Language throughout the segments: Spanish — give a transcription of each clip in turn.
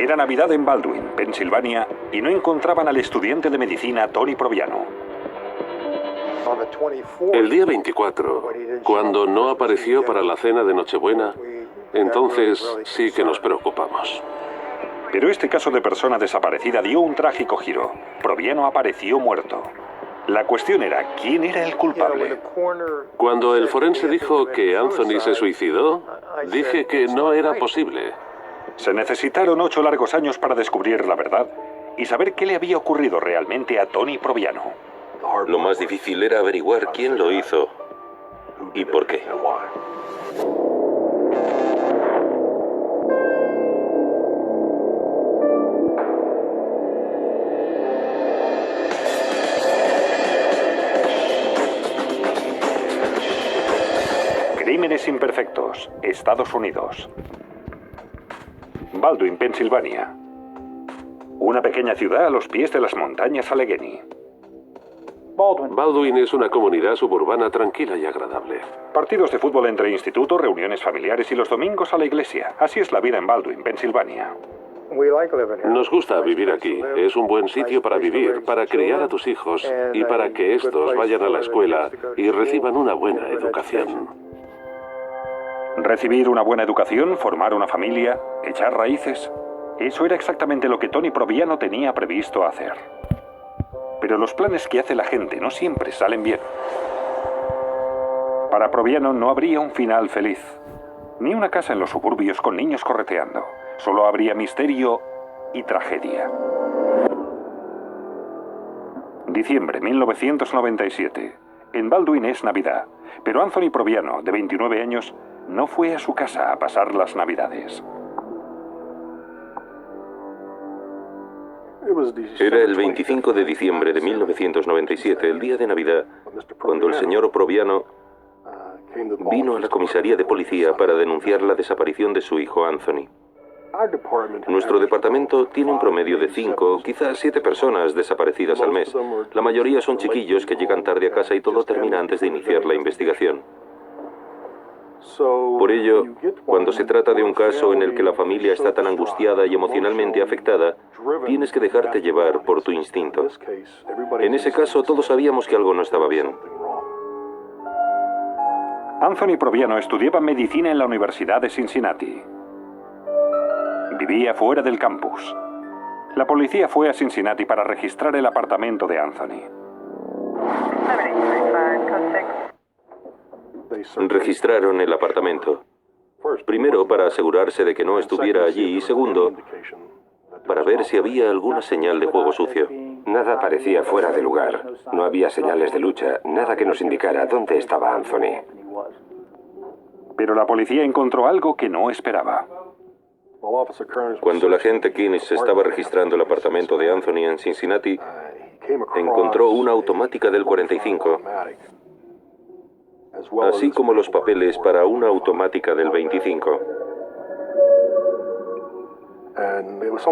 Era Navidad en Baldwin, Pensilvania, y no encontraban al estudiante de medicina Tony Proviano. El día 24, cuando no apareció para la cena de Nochebuena, entonces sí que nos preocupamos. Pero este caso de persona desaparecida dio un trágico giro. Proviano apareció muerto. La cuestión era, ¿quién era el culpable? Cuando el forense dijo que Anthony se suicidó, dije que no era posible. Se necesitaron 8 largos años para descubrir la verdad y saber qué le había ocurrido realmente a Tony Proviano. Lo más difícil era averiguar quién lo hizo y por qué. Crímenes imperfectos, Estados Unidos. Baldwin, Pensilvania. Una pequeña ciudad a los pies de las montañas Allegheny. Baldwin es una comunidad suburbana tranquila y agradable. Partidos de fútbol entre institutos, reuniones familiares y los domingos a la iglesia. Así es la vida en Baldwin, Pensilvania. Nos gusta vivir aquí. Es un buen sitio para vivir, para criar a tus hijos y para que estos vayan a la escuela y reciban una buena educación. Recibir una buena educación, formar una familia, echar raíces. Eso era exactamente lo que Tony Proviano tenía previsto hacer. Pero los planes que hace la gente no siempre salen bien. Para Proviano no habría un final feliz. Ni una casa en los suburbios con niños correteando. Solo habría misterio y tragedia. Diciembre 1997. En Baldwin es Navidad. Pero Anthony Proviano, de 29 años, no fue a su casa a pasar las Navidades. Era el 25 de diciembre de 1997, el día de Navidad, cuando el señor Proviano vino a la comisaría de policía para denunciar la desaparición de su hijo Anthony. Nuestro departamento tiene un promedio de 5, quizás 7 personas desaparecidas al mes. La mayoría son chiquillos que llegan tarde a casa y todo termina antes de iniciar la investigación. Por ello, cuando se trata de un caso en el que la familia está tan angustiada y emocionalmente afectada, tienes que dejarte llevar por tu instinto. En ese caso, todos sabíamos que algo no estaba bien. Anthony Proviano estudiaba medicina en la Universidad de Cincinnati. Vivía fuera del campus. La policía fue a Cincinnati para registrar el apartamento de Anthony. Registraron el apartamento. Primero, para asegurarse de que no estuviera allí, y segundo, para ver si había alguna señal de juego sucio. Nada parecía fuera de lugar. No había señales de lucha, nada que nos indicara dónde estaba Anthony. Pero la policía encontró algo que no esperaba. Cuando el agente Keynes estaba registrando el apartamento de Anthony en Cincinnati, encontró una automática del 45, así como los papeles para una automática del 25.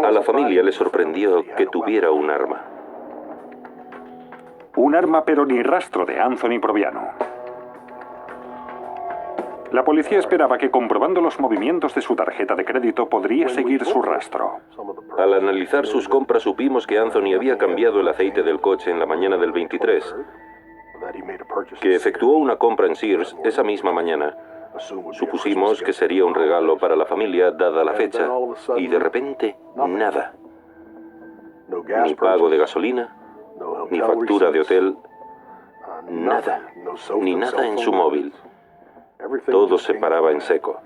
A la familia le sorprendió que tuviera un arma. Un arma, pero ni rastro de Anthony Proviano. La policía esperaba que comprobando los movimientos de su tarjeta de crédito podría seguir su rastro. Al analizar sus compras supimos que Anthony había cambiado el aceite del coche en la mañana del 23, que efectuó una compra en Sears esa misma mañana. Supusimos que sería un regalo para la familia dada la fecha, y de repente, nada. Ni pago de gasolina, ni factura de hotel, nada, ni nada en su móvil. Todo se paraba en seco.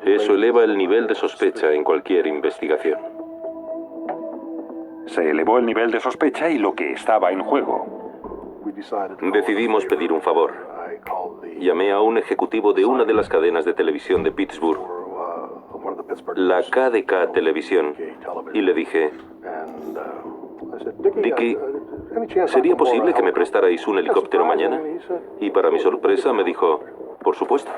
Eso eleva el nivel de sospecha en cualquier investigación. Se elevó el nivel de sospecha y lo que estaba en juego. Decidimos pedir un favor. Llamé a un ejecutivo de una de las cadenas de televisión de Pittsburgh, la KDK Televisión, y le dije: Dickie, ¿sería posible que me prestarais un helicóptero mañana? Y para mi sorpresa me dijo: por supuesto.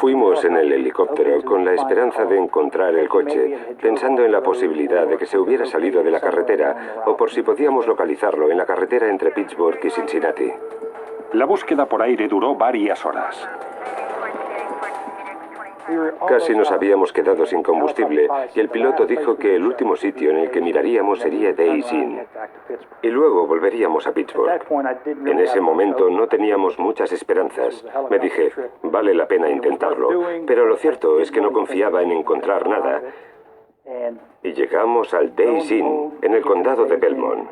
Fuimos en el helicóptero con la esperanza de encontrar el coche, pensando en la posibilidad de que se hubiera salido de la carretera o por si podíamos localizarlo en la carretera entre Pittsburgh y Cincinnati. La búsqueda por aire duró varias horas. Casi nos habíamos quedado sin combustible y el piloto dijo que el último sitio en el que miraríamos sería Days Inn y luego volveríamos a Pittsburgh. En ese momento no teníamos muchas esperanzas. Me dije, vale la pena intentarlo, pero lo cierto es que no confiaba en encontrar nada. Y llegamos al Days Inn, en el condado de Belmont.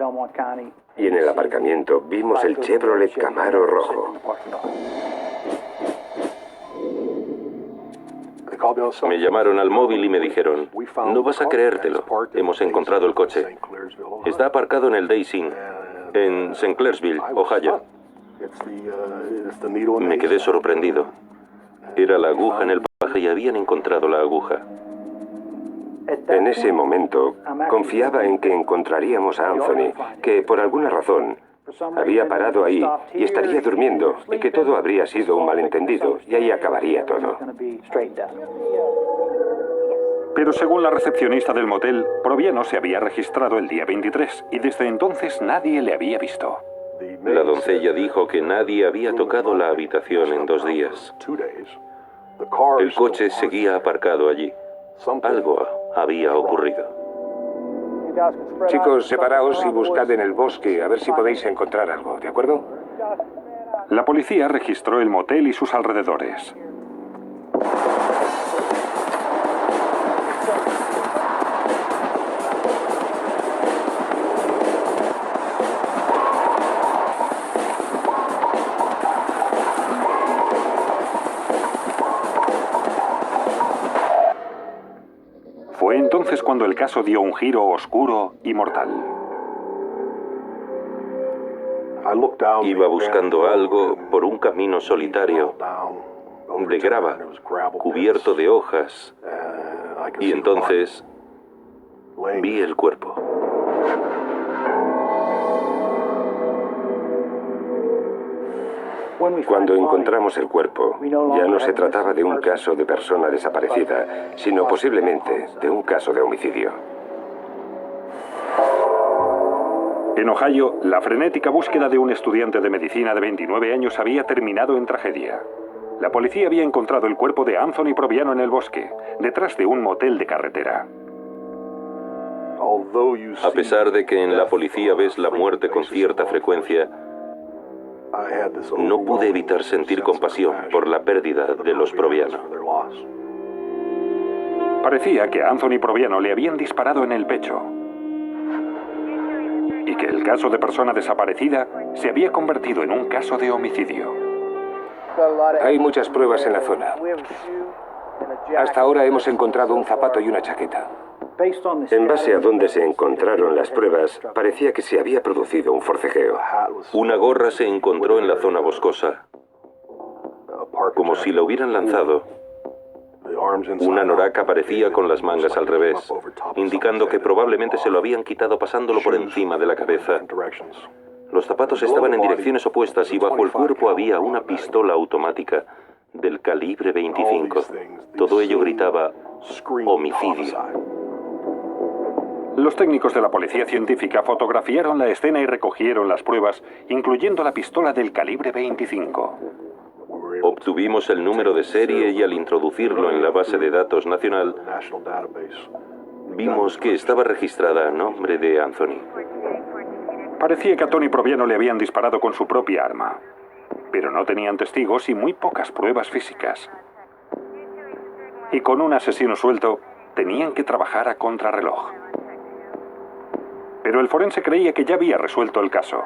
Y en el aparcamiento vimos el Chevrolet Camaro rojo. Me llamaron al móvil y me dijeron, no vas a creértelo, hemos encontrado el coche. Está aparcado en el Days Inn, en Sinclairsville, Ohio. Me quedé sorprendido. Era la aguja en el paje y habían encontrado la aguja. En ese momento, confiaba en que encontraríamos a Anthony, que por alguna razón había parado ahí y estaría durmiendo, y que todo habría sido un malentendido, y ahí acabaría todo. Pero según la recepcionista del motel, Proviano se había registrado el día 23 y desde entonces nadie le había visto. La doncella dijo que nadie había tocado la habitación en 2 días. El coche seguía aparcado allí. Algo había ocurrido. Chicos, separaos y buscad en el bosque a ver si podéis encontrar algo, ¿de acuerdo? La policía registró el motel y sus alrededores. Fue entonces cuando el caso dio un giro oscuro y mortal. Iba buscando algo por un camino solitario, de grava, cubierto de hojas, y entonces vi el cuerpo. Cuando encontramos el cuerpo, ya no se trataba de un caso de persona desaparecida, sino posiblemente de un caso de homicidio. En Ohio, la frenética búsqueda de un estudiante de medicina de 29 años había terminado en tragedia. La policía había encontrado el cuerpo de Anthony Proviano en el bosque, detrás de un motel de carretera. A pesar de que en la policía ves la muerte con cierta frecuencia, no pude evitar sentir compasión por la pérdida de los Proviano. Parecía que a Anthony Proviano le habían disparado en el pecho y que el caso de persona desaparecida se había convertido en un caso de homicidio. Hay muchas pruebas en la zona. Hasta ahora hemos encontrado un zapato y una chaqueta. En base a dónde se encontraron las pruebas, parecía que se había producido un forcejeo. Una gorra se encontró en la zona boscosa, como si la hubieran lanzado. Una anorak aparecía con las mangas al revés, indicando que probablemente se lo habían quitado pasándolo por encima de la cabeza. Los zapatos estaban en direcciones opuestas y bajo el cuerpo había una pistola automática del calibre 25. Todo ello gritaba homicidio. Los técnicos de la policía científica fotografiaron la escena y recogieron las pruebas, incluyendo la pistola del calibre 25. Obtuvimos el número de serie y al introducirlo en la base de datos nacional, vimos que estaba registrada a nombre de Anthony. Parecía que a Tony Proviano le habían disparado con su propia arma, pero no tenían testigos y muy pocas pruebas físicas. Y con un asesino suelto, tenían que trabajar a contrarreloj. Pero el forense creía que ya había resuelto el caso.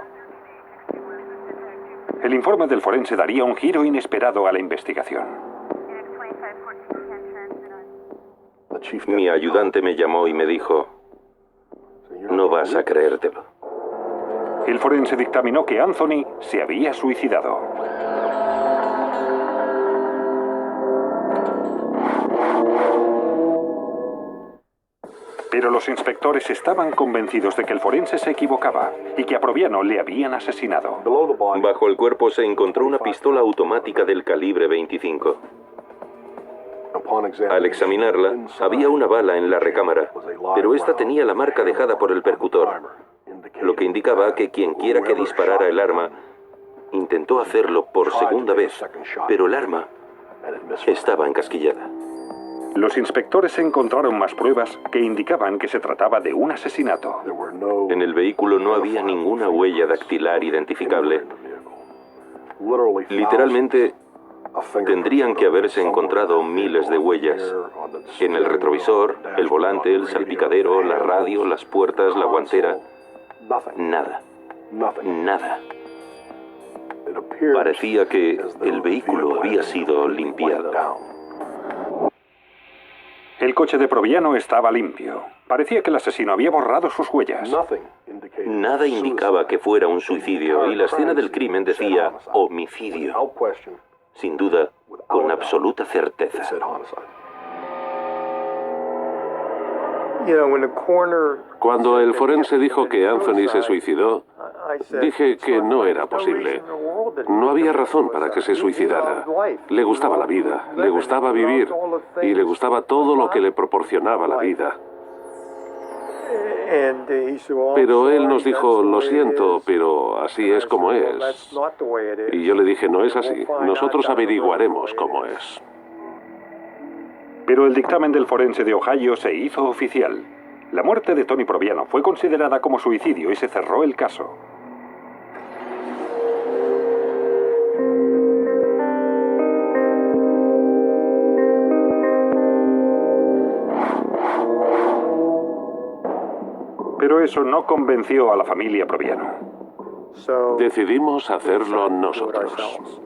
El informe del forense daría un giro inesperado a la investigación. Mi ayudante me llamó y me dijo, no vas a creértelo. El forense dictaminó que Anthony se había suicidado. Pero los inspectores estaban convencidos de que el forense se equivocaba y que a Proviano le habían asesinado. Bajo el cuerpo se encontró una pistola automática del calibre 25. Al examinarla, había una bala en la recámara, pero esta tenía la marca dejada por el percutor, lo que indicaba que quien quiera que disparara el arma intentó hacerlo por segunda vez, pero el arma estaba encasquillada. Los inspectores encontraron más pruebas que indicaban que se trataba de un asesinato. En el vehículo no había ninguna huella dactilar identificable. Literalmente, tendrían que haberse encontrado miles de huellas. En el retrovisor, el volante, el salpicadero, la radio, las puertas, la guantera. Nada. Nada. Parecía que el vehículo había sido limpiado. El coche de Proviano estaba limpio. Parecía que el asesino había borrado sus huellas. Nada indicaba que fuera un suicidio y la escena del crimen decía homicidio. Sin duda, con absoluta certeza. Cuando el forense dijo que Anthony se suicidó, dije que no era posible. No había razón para que se suicidara. Le gustaba la vida, le gustaba vivir y le gustaba todo lo que le proporcionaba la vida. Pero él nos dijo, lo siento, pero así es como es. Y yo le dije, no es así. Nosotros averiguaremos cómo es. Pero el dictamen del forense de Ohio se hizo oficial. La muerte de Tony Proviano fue considerada como suicidio y se cerró el caso. Pero eso no convenció a la familia Proviano. Decidimos hacerlo nosotros.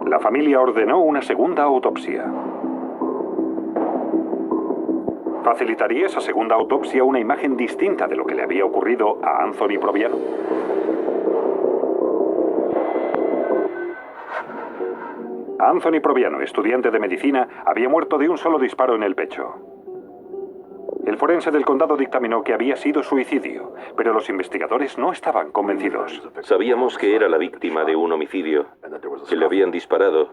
La familia ordenó una segunda autopsia. ¿Facilitaría esa segunda autopsia una imagen distinta de lo que le había ocurrido a Anthony Proviano? Anthony Proviano, estudiante de medicina, había muerto de un solo disparo en el pecho. El forense del condado dictaminó que había sido suicidio, pero los investigadores no estaban convencidos. Sabíamos que era la víctima de un homicidio, que le habían disparado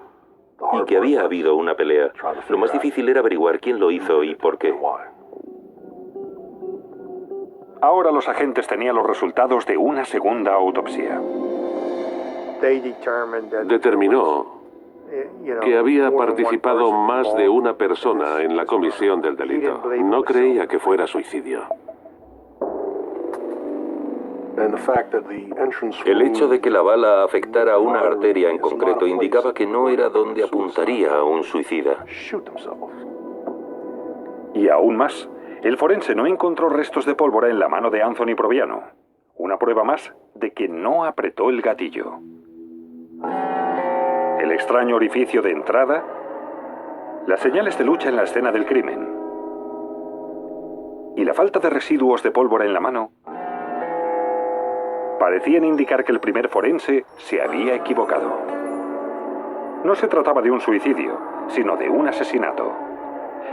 y que había habido una pelea. Lo más difícil era averiguar quién lo hizo y por qué. Ahora los agentes tenían los resultados de una segunda autopsia. Determinó que había participado más de una persona en la comisión del delito. No creía que fuera suicidio. El hecho de que la bala afectara a una arteria en concreto indicaba que no era donde apuntaría a un suicida. Y aún más, el forense no encontró restos de pólvora en la mano de Anthony Proviano. Una prueba más de que no apretó el gatillo. El extraño orificio de entrada, las señales de lucha en la escena del crimen y la falta de residuos de pólvora en la mano parecían indicar que el primer forense se había equivocado. No se trataba de un suicidio, sino de un asesinato.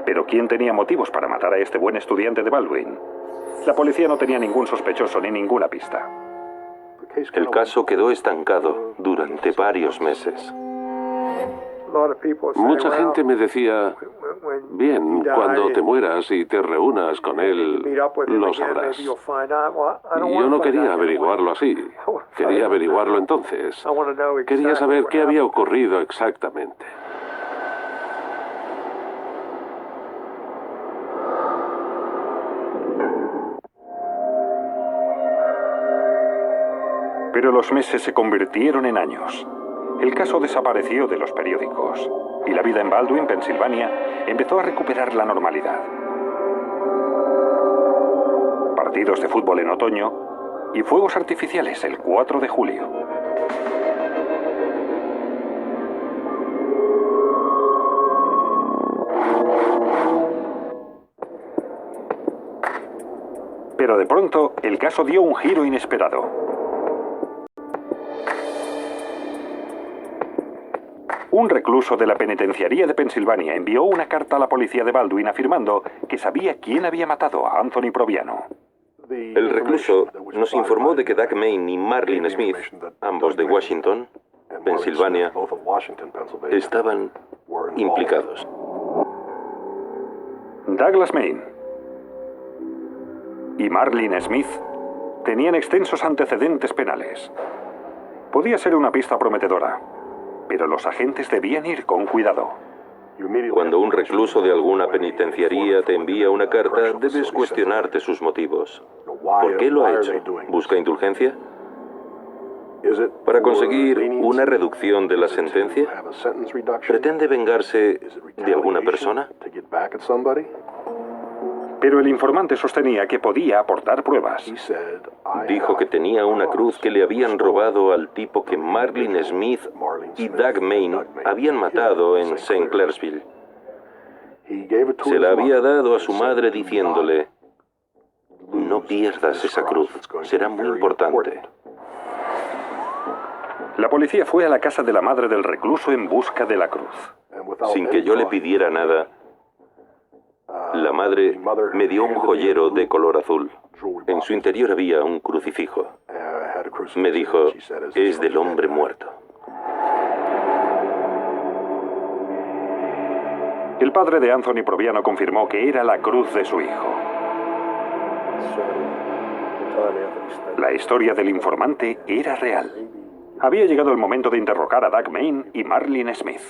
Pero ¿quién tenía motivos para matar a este buen estudiante de Baldwin? La policía no tenía ningún sospechoso ni ninguna pista. El caso quedó estancado durante varios meses. Mucha gente me decía, bien, cuando te mueras y te reúnas con él, lo sabrás. Yo no quería averiguarlo así. Quería averiguarlo entonces. Quería saber qué había ocurrido exactamente. Pero los meses se convirtieron en años. El caso desapareció de los periódicos y la vida en Baldwin, Pensilvania, empezó a recuperar la normalidad. Partidos de fútbol en otoño y fuegos artificiales el 4 de julio. Pero de pronto, el caso dio un giro inesperado. Un recluso de la penitenciaría de Pensilvania envió una carta a la policía de Baldwin afirmando que sabía quién había matado a Anthony Proviano. El recluso nos informó de que Doug Main y Marlene Smith, ambos de Washington, Pensilvania, estaban implicados. Douglas Main y Marlene Smith tenían extensos antecedentes penales. Podía ser una pista prometedora, pero los agentes debían ir con cuidado. Cuando un recluso de alguna penitenciaría te envía una carta, debes cuestionarte sus motivos. ¿Por qué lo ha hecho? ¿Busca indulgencia? ¿Para conseguir una reducción de la sentencia? ¿Pretende vengarse de alguna persona? Pero el informante sostenía que podía aportar pruebas. Dijo que tenía una cruz que le habían robado al tipo que Marlin Smith y Doug Main habían matado en St. Clairsville. Se la había dado a su madre diciéndole: no pierdas esa cruz, será muy importante. La policía fue a la casa de la madre del recluso en busca de la cruz. Sin que yo le pidiera nada, la madre me dio un joyero de color azul. En su interior había un crucifijo. Me dijo: es del hombre muerto. El padre de Anthony Proviano confirmó que era la cruz de su hijo. La historia del informante era real. Había llegado el momento de interrogar a Doug Main y Marlin Smith.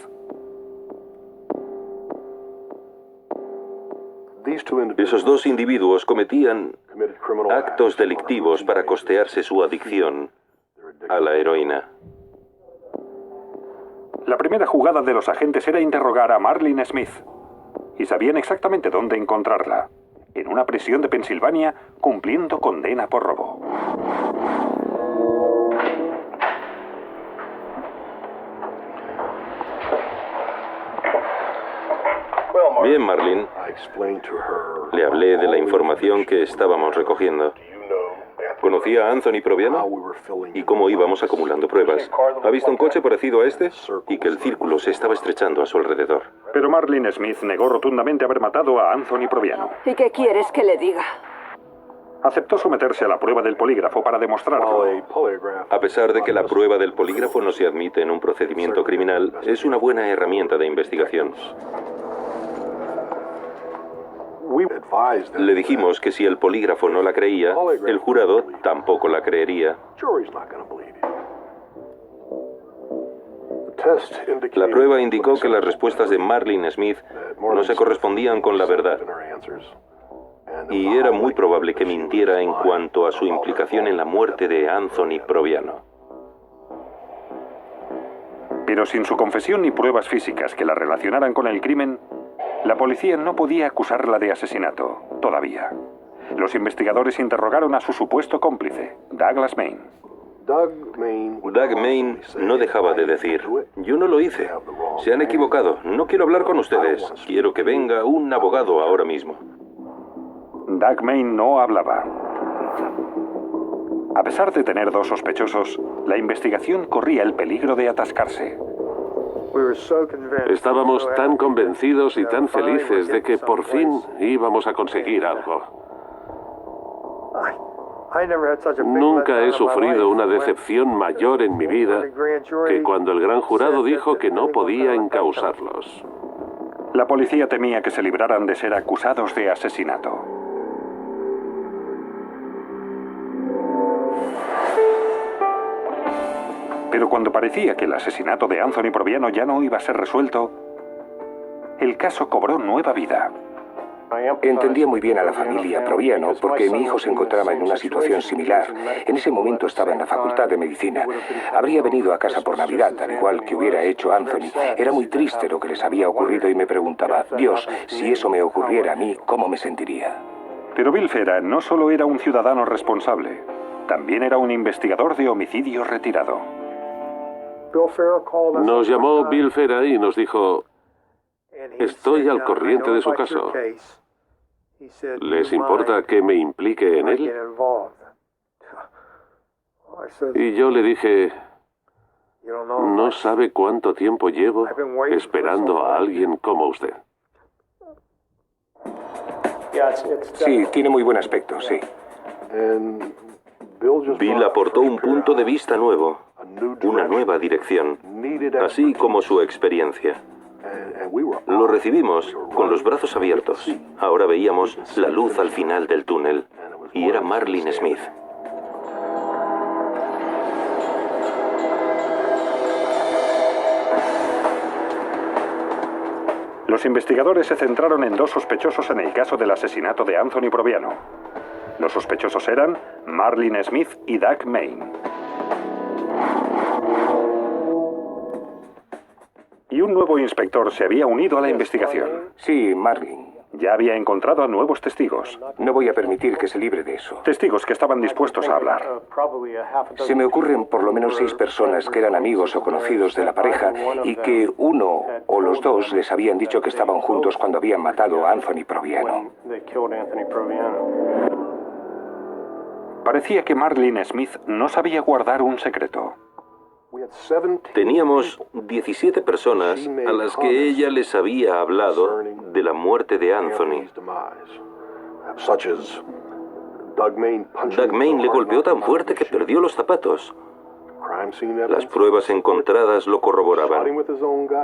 Esos dos individuos cometían actos delictivos para costearse su adicción a la heroína. La primera jugada de los agentes era interrogar a Marlin Smith. Y sabían exactamente dónde encontrarla. En una prisión de Pensilvania, cumpliendo condena por robo. Bien, Marlin. Le hablé de la información que estábamos recogiendo. ¿Conocía a Anthony Proviano? ¿Y cómo íbamos acumulando pruebas? ¿Ha visto un coche parecido a este? Y que el círculo se estaba estrechando a su alrededor. Pero Marlin Smith negó rotundamente haber matado a Anthony Proviano. ¿Y qué quieres que le diga? Aceptó someterse a la prueba del polígrafo para demostrarlo. A pesar de que la prueba del polígrafo no se admite en un procedimiento criminal, es una buena herramienta de investigación. Le dijimos que si el polígrafo no la creía, el jurado tampoco la creería. La prueba indicó que las respuestas de Marlin Smith no se correspondían con la verdad. Y era muy probable que mintiera en cuanto a su implicación en la muerte de Anthony Proviano. Pero sin su confesión ni pruebas físicas que la relacionaran con el crimen, la policía no podía acusarla de asesinato, todavía. Los investigadores interrogaron a su supuesto cómplice, Douglas Main. Doug Main no dejaba de decir: yo no lo hice. Se han equivocado. No quiero hablar con ustedes. Quiero que venga un abogado ahora mismo. Doug Main no hablaba. A pesar de tener dos sospechosos, la investigación corría el peligro de atascarse. Estábamos tan convencidos y tan felices de que por fin íbamos a conseguir algo. Nunca he sufrido una decepción mayor en mi vida que cuando el gran jurado dijo que no podía encausarlos. La policía temía que se libraran de ser acusados de asesinato. Pero cuando parecía que el asesinato de Anthony Proviano ya no iba a ser resuelto, el caso cobró nueva vida. Entendía muy bien a la familia Proviano porque mi hijo se encontraba en una situación similar. En ese momento estaba en la facultad de medicina. Habría venido a casa por Navidad, al igual que hubiera hecho Anthony. Era muy triste lo que les había ocurrido y me preguntaba: Dios, si eso me ocurriera a mí, ¿cómo me sentiría? Pero Bill Fera no solo era un ciudadano responsable, también era un investigador de homicidio retirado. Nos llamó Bill Fera y nos dijo: estoy al corriente de su caso. ¿Les importa que me implique en él? Y yo le dije: no sabe cuánto tiempo llevo esperando a alguien como usted. Sí, tiene muy buen aspecto, sí. Bill aportó un punto de vista nuevo, una nueva dirección, así como su experiencia. Lo recibimos con los brazos abiertos. Ahora veíamos la luz al final del túnel, y era Marlin Smith. Los investigadores se centraron en 2 sospechosos en el caso del asesinato de Anthony Proviano. Los sospechosos eran Marlene Smith y Doug Main. Y un nuevo inspector se había unido a la investigación. Sí, Marlene. Ya había encontrado a nuevos testigos. No voy a permitir que se libre de eso. Testigos que estaban dispuestos a hablar. Se me ocurren por lo menos 6 personas que eran amigos o conocidos de la pareja y que uno o los 2 les habían dicho que estaban juntos cuando habían matado a Anthony Proviano. Parecía que Marlene Smith no sabía guardar un secreto. Teníamos 17 personas a las que ella les había hablado de la muerte de Anthony. Doug Main le golpeó tan fuerte que perdió los zapatos. Las pruebas encontradas lo corroboraban.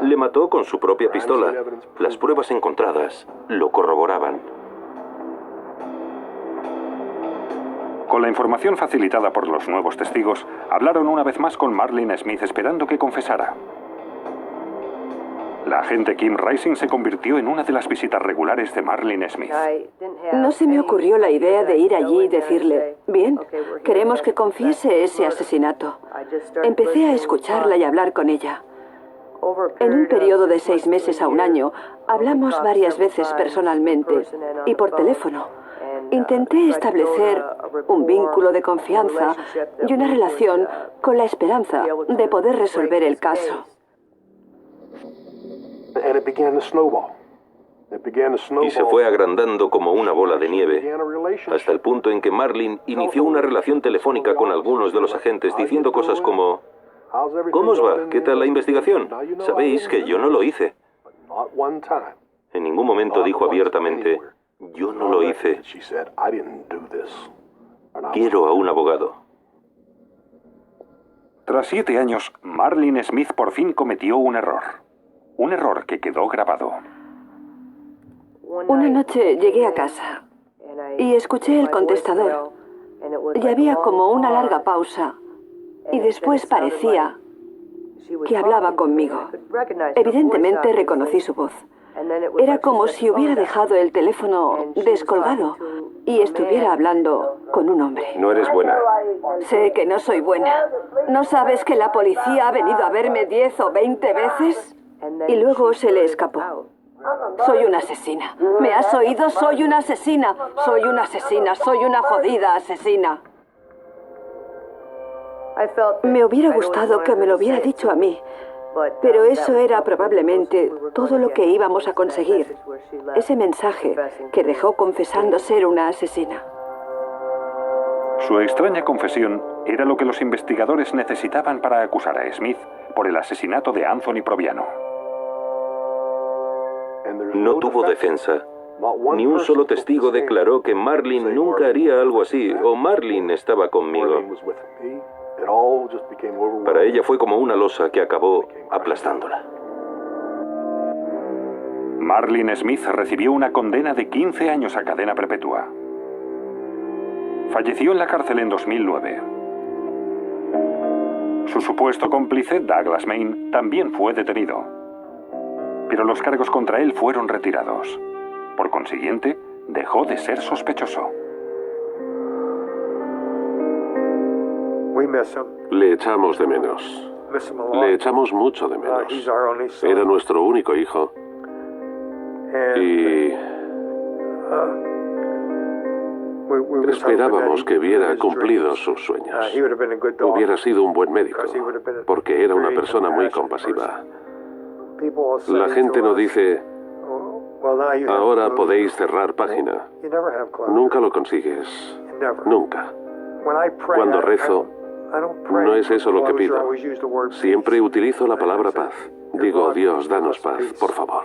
Le mató con su propia pistola. Las pruebas encontradas lo corroboraban. Con la información facilitada por los nuevos testigos, hablaron una vez más con Marlene Smith esperando que confesara. La agente Kim Rising se convirtió en una de las visitas regulares de Marlene Smith. No se me ocurrió la idea de ir allí y decirle, bien, queremos que confiese ese asesinato. Empecé a escucharla y a hablar con ella. En un periodo de 6 meses a un año, hablamos varias veces personalmente y por teléfono. Intenté establecer un vínculo de confianza y una relación con la esperanza de poder resolver el caso. Y se fue agrandando como una bola de nieve, hasta el punto en que Marlene inició una relación telefónica con algunos de los agentes diciendo cosas como: ¿cómo os va? ¿Qué tal la investigación? Sabéis que yo no lo hice. En ningún momento dijo abiertamente: yo no lo hice. Quiero a un abogado. Tras 7 años, Marlene Smith por fin cometió un error. Un error que quedó grabado. Una noche llegué a casa y escuché el contestador. Y había como una larga pausa. Y después parecía que hablaba conmigo. Evidentemente reconocí su voz. Era como si hubiera dejado el teléfono descolgado y estuviera hablando con un hombre. No eres buena. Sé que no soy buena. ¿No sabes que la policía ha venido a verme 10 o 20 veces? Y luego se le escapó. Soy una asesina. ¿Me has oído? Soy una asesina. Soy una asesina. Soy una jodida asesina. Me hubiera gustado que me lo hubiera dicho a mí. Pero eso era probablemente todo lo que íbamos a conseguir. Ese mensaje que dejó confesando ser una asesina. Su extraña confesión era lo que los investigadores necesitaban para acusar a Smith por el asesinato de Anthony Proviano. No tuvo defensa. Ni un solo testigo declaró que Marlene nunca haría algo así, o Marlene estaba conmigo. Para ella fue como una losa que acabó aplastándola. Marlene Smith recibió una condena de 15 años a cadena perpetua. Falleció en la cárcel en 2009. Su supuesto cómplice, Douglas Main, también fue detenido. Pero los cargos contra él fueron retirados. Por consiguiente, dejó de ser sospechoso. Le echamos de menos. Le echamos mucho de menos. Era nuestro único hijo. Y esperábamos que hubiera cumplido sus sueños. Hubiera sido un buen médico, porque era una persona muy compasiva. La gente no dice: ahora podéis cerrar página. Nunca lo consigues. Nunca. Cuando rezo, no es eso lo que pido. Siempre utilizo la palabra paz. Digo: Dios, danos paz, por favor.